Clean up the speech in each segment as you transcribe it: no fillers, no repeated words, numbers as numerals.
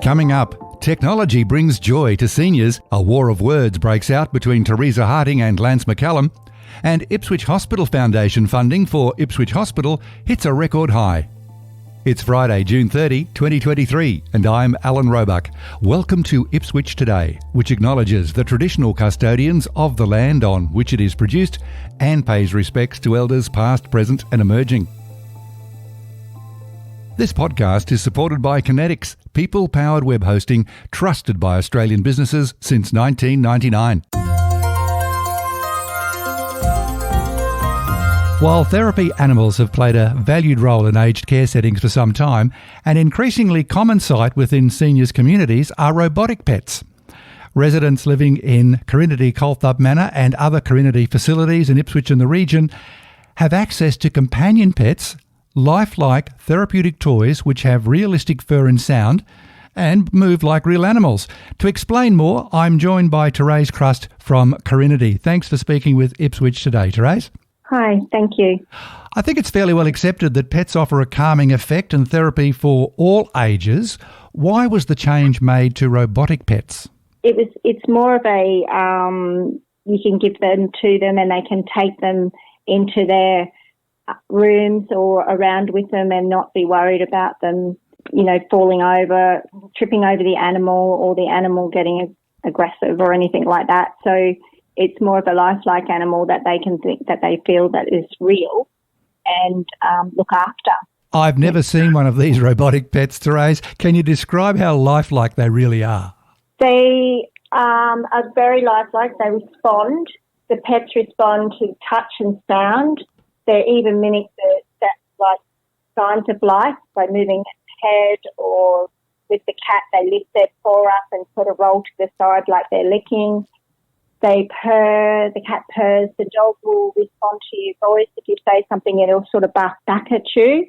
Coming up, technology brings joy to seniors. A war of words breaks out between Teresa and Lance McCallum. And Ipswich Hospital Foundation funding for Ipswich Hospital hits a record high. It's Friday, June 30, 2023, and I'm Alan Roebuck. Welcome to Ipswich Today, which acknowledges the traditional custodians of the land on which it is produced and pays respects to elders past, present and emerging. This podcast is supported by Kinetics, people-powered web hosting trusted by Australian businesses since 1999. While therapy animals have played a valued role in aged care settings for some time, an increasingly common sight within seniors' communities are robotic pets. Residents living in Carinity Colthup Manor and other Carinity facilities in Ipswich and the region have access to companion pets, lifelike therapeutic toys which have realistic fur and sound and move like real animals. To explain more, I'm joined by Teresa Crust from Carinity. Thanks for speaking with Ipswich Today, Teresa. Hi, thank you. I think it's fairly well accepted that pets offer a calming effect and therapy for all ages. Why was the change made to robotic pets? It's more of a, you can give them to them and they can take them into their rooms or around with them and not be worried about them, falling over, tripping over the animal or the animal getting aggressive or anything like that. So it's more of a lifelike animal that they can think that they feel that is real and look after. I've never seen one of these robotic pets, Teresa. Can you describe how lifelike they really are? They are very lifelike. They respond. The pets respond to touch and sound. They even mimic that like signs of life by moving its head, or with the cat, they lift their paw up and sort of roll to the side like they're licking. They purr, the cat purrs, the dog will respond to your voice. If you say something, it'll sort of bark back at you.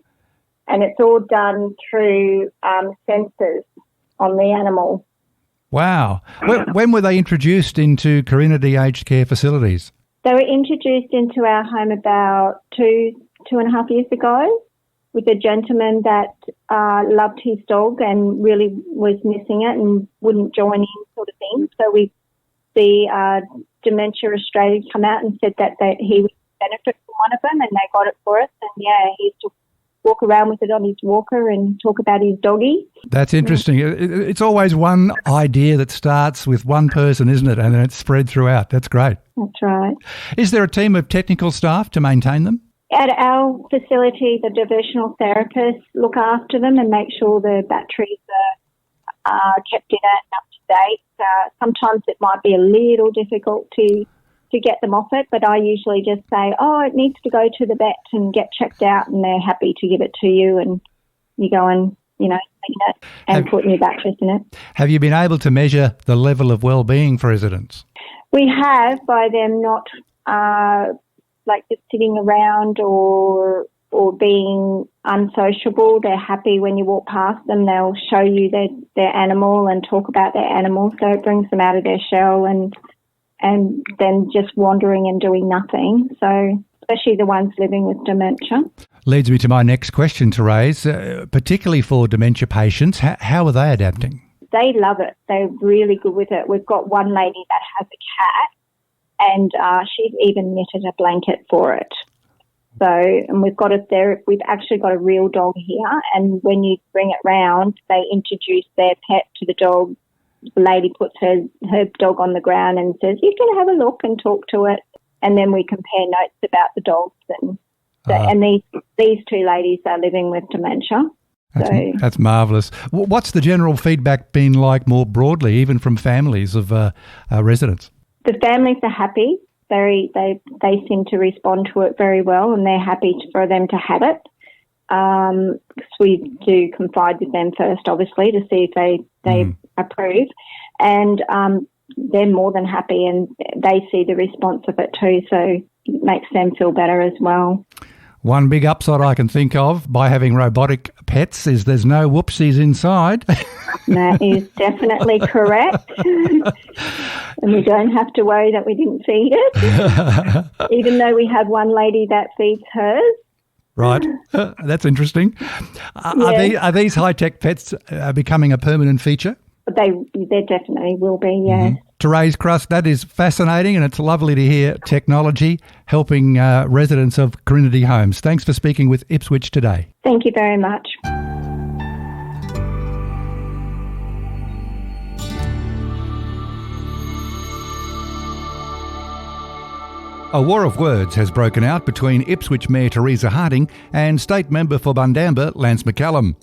And it's all done through sensors on the animal. Wow. When were they introduced into Carinity aged care facilities? They were introduced into our home about two and a half years ago with a gentleman that loved his dog and really was missing it and wouldn't join in sort of thing. So the Dementia Australia come out and said that he would benefit from one of them, and they got it for us. And he used to walk around with it on his walker and talk about his doggy. That's interesting. It's always one idea that starts with one person, isn't it? And then it's spread throughout. That's great. That's right. Is there a team of technical staff to maintain them? At our facility, the divisional therapists look after them and make sure the batteries are kept in it and up to date. Sometimes it might be a little difficult to get them off it, but I usually just say, it needs to go to the vet and get checked out, and they're happy to give it to you, and you go and, clean it and put new batteries in it. Have you been able to measure the level of well-being for residents? We have, by them not just sitting around or being unsociable. They're happy when you walk past them. They'll show you their animal and talk about their animal, so it brings them out of their shell and then just wandering and doing nothing. So especially the ones living with dementia. Leads me to my next question, Teresa, particularly for dementia patients. How are they adapting? They love it. They're really good with it. We've got one lady that has a cat, and she's even knitted a blanket for it. So, and we've actually got a real dog here, and when you bring it round, they introduce their pet to the dog. The lady puts her dog on the ground and says, "You can have a look and talk to it," and then we compare notes about the dogs. And these two ladies are living with dementia. That's marvellous. What's the general feedback been like more broadly, even from families of residents? The families are happy. They seem to respond to it very well, and they're happy for them to have it. Because we do confide with them first, obviously, to see if they approve. And they're more than happy, and they see the response of it too, so it makes them feel better as well. One big upside I can think of by having robotic pets is there's no whoopsies inside. That is definitely correct. And we don't have to worry that we didn't feed it, even though we have one lady that feeds hers. Right. That's interesting. Are these high-tech pets becoming a permanent feature? They definitely will be, yes. To raise crust, that is fascinating, and it's lovely to hear technology helping residents of Carinity homes. Thanks for speaking with Ipswich Today. Thank you very much. A war of words has broken out between Ipswich Mayor Teresa and State Member for Bundamba, Lance McCallum.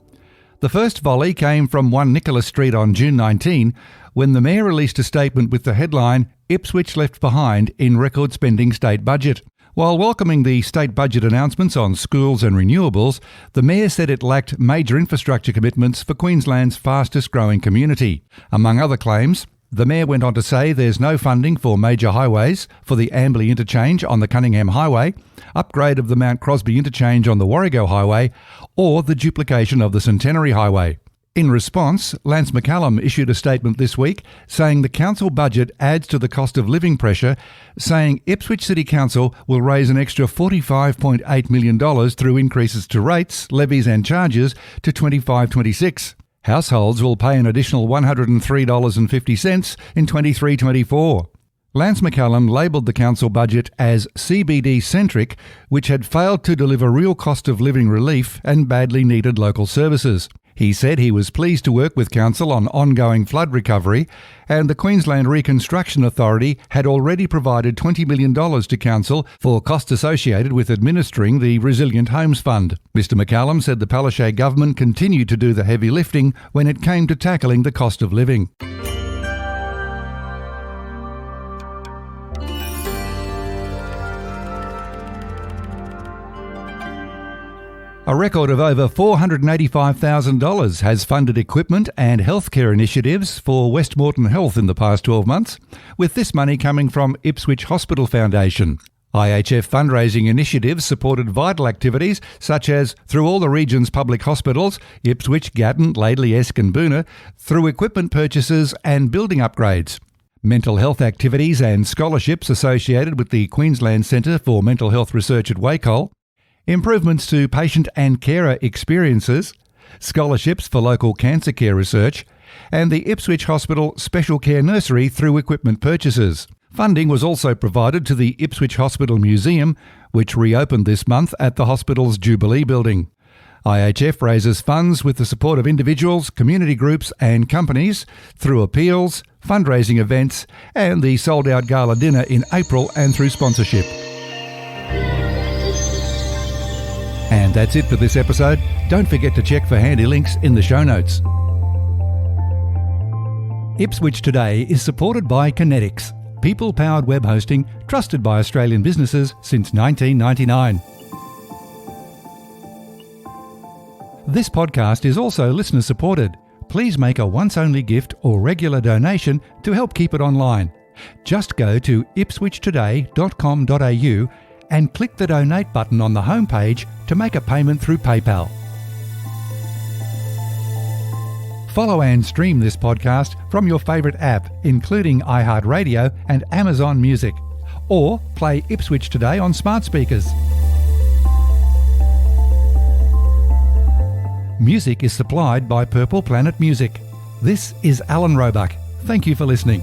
The first volley came from 1 Nicholas Street on June 19, when the Mayor released a statement with the headline, "Ipswich left behind in record spending state budget." While welcoming the state budget announcements on schools and renewables, the Mayor said it lacked major infrastructure commitments for Queensland's fastest growing community. Among other claims, the Mayor went on to say there's no funding for major highways, for the Amberley interchange on the Cunningham Highway, upgrade of the Mount Crosby interchange on the Warrego Highway, or the duplication of the Centenary Highway. In response, Lance McCallum issued a statement this week saying the council budget adds to the cost of living pressure, saying Ipswich City Council will raise an extra $45.8 million through increases to rates, levies and charges to 25-26. Households will pay an additional $103.50 in 23-24. Lance McCallum labelled the council budget as CBD-centric, which had failed to deliver real cost of living relief and badly needed local services. He said he was pleased to work with council on ongoing flood recovery, and the Queensland Reconstruction Authority had already provided $20 million to council for costs associated with administering the Resilient Homes Fund. Mr McCallum said the Palaszczuk government continued to do the heavy lifting when it came to tackling the cost of living. A record of over $485,000 has funded equipment and healthcare initiatives for Westmoreton Health in the past 12 months, with this money coming from Ipswich Hospital Foundation. IHF fundraising initiatives supported vital activities such as through all the region's public hospitals, Ipswich, Gatton, Laidley, Esk and Boonah, through equipment purchases and building upgrades. Mental health activities and scholarships associated with the Queensland Centre for Mental Health Research at Wacol, improvements to patient and carer experiences, scholarships for local cancer care research, and the Ipswich Hospital Special Care Nursery through equipment purchases. Funding was also provided to the Ipswich Hospital Museum, which reopened this month at the hospital's Jubilee building. IHF raises funds with the support of individuals, community groups and companies through appeals, fundraising events, and the sold-out gala dinner in April and through sponsorship. And that's it for this episode. Don't forget to check for handy links in the show notes. Ipswich Today is supported by Kinetics, people-powered web hosting trusted by Australian businesses since 1999. This podcast is also listener-supported. Please make a once-only gift or regular donation to help keep it online. Just go to ipswichtoday.com.au and click the donate button on the homepage to make a payment through PayPal. Follow and stream this podcast from your favourite app, including iHeartRadio and Amazon Music, or play Ipswich Today on smart speakers. Music is supplied by Purple Planet Music. This is Alan Roebuck. Thank you for listening.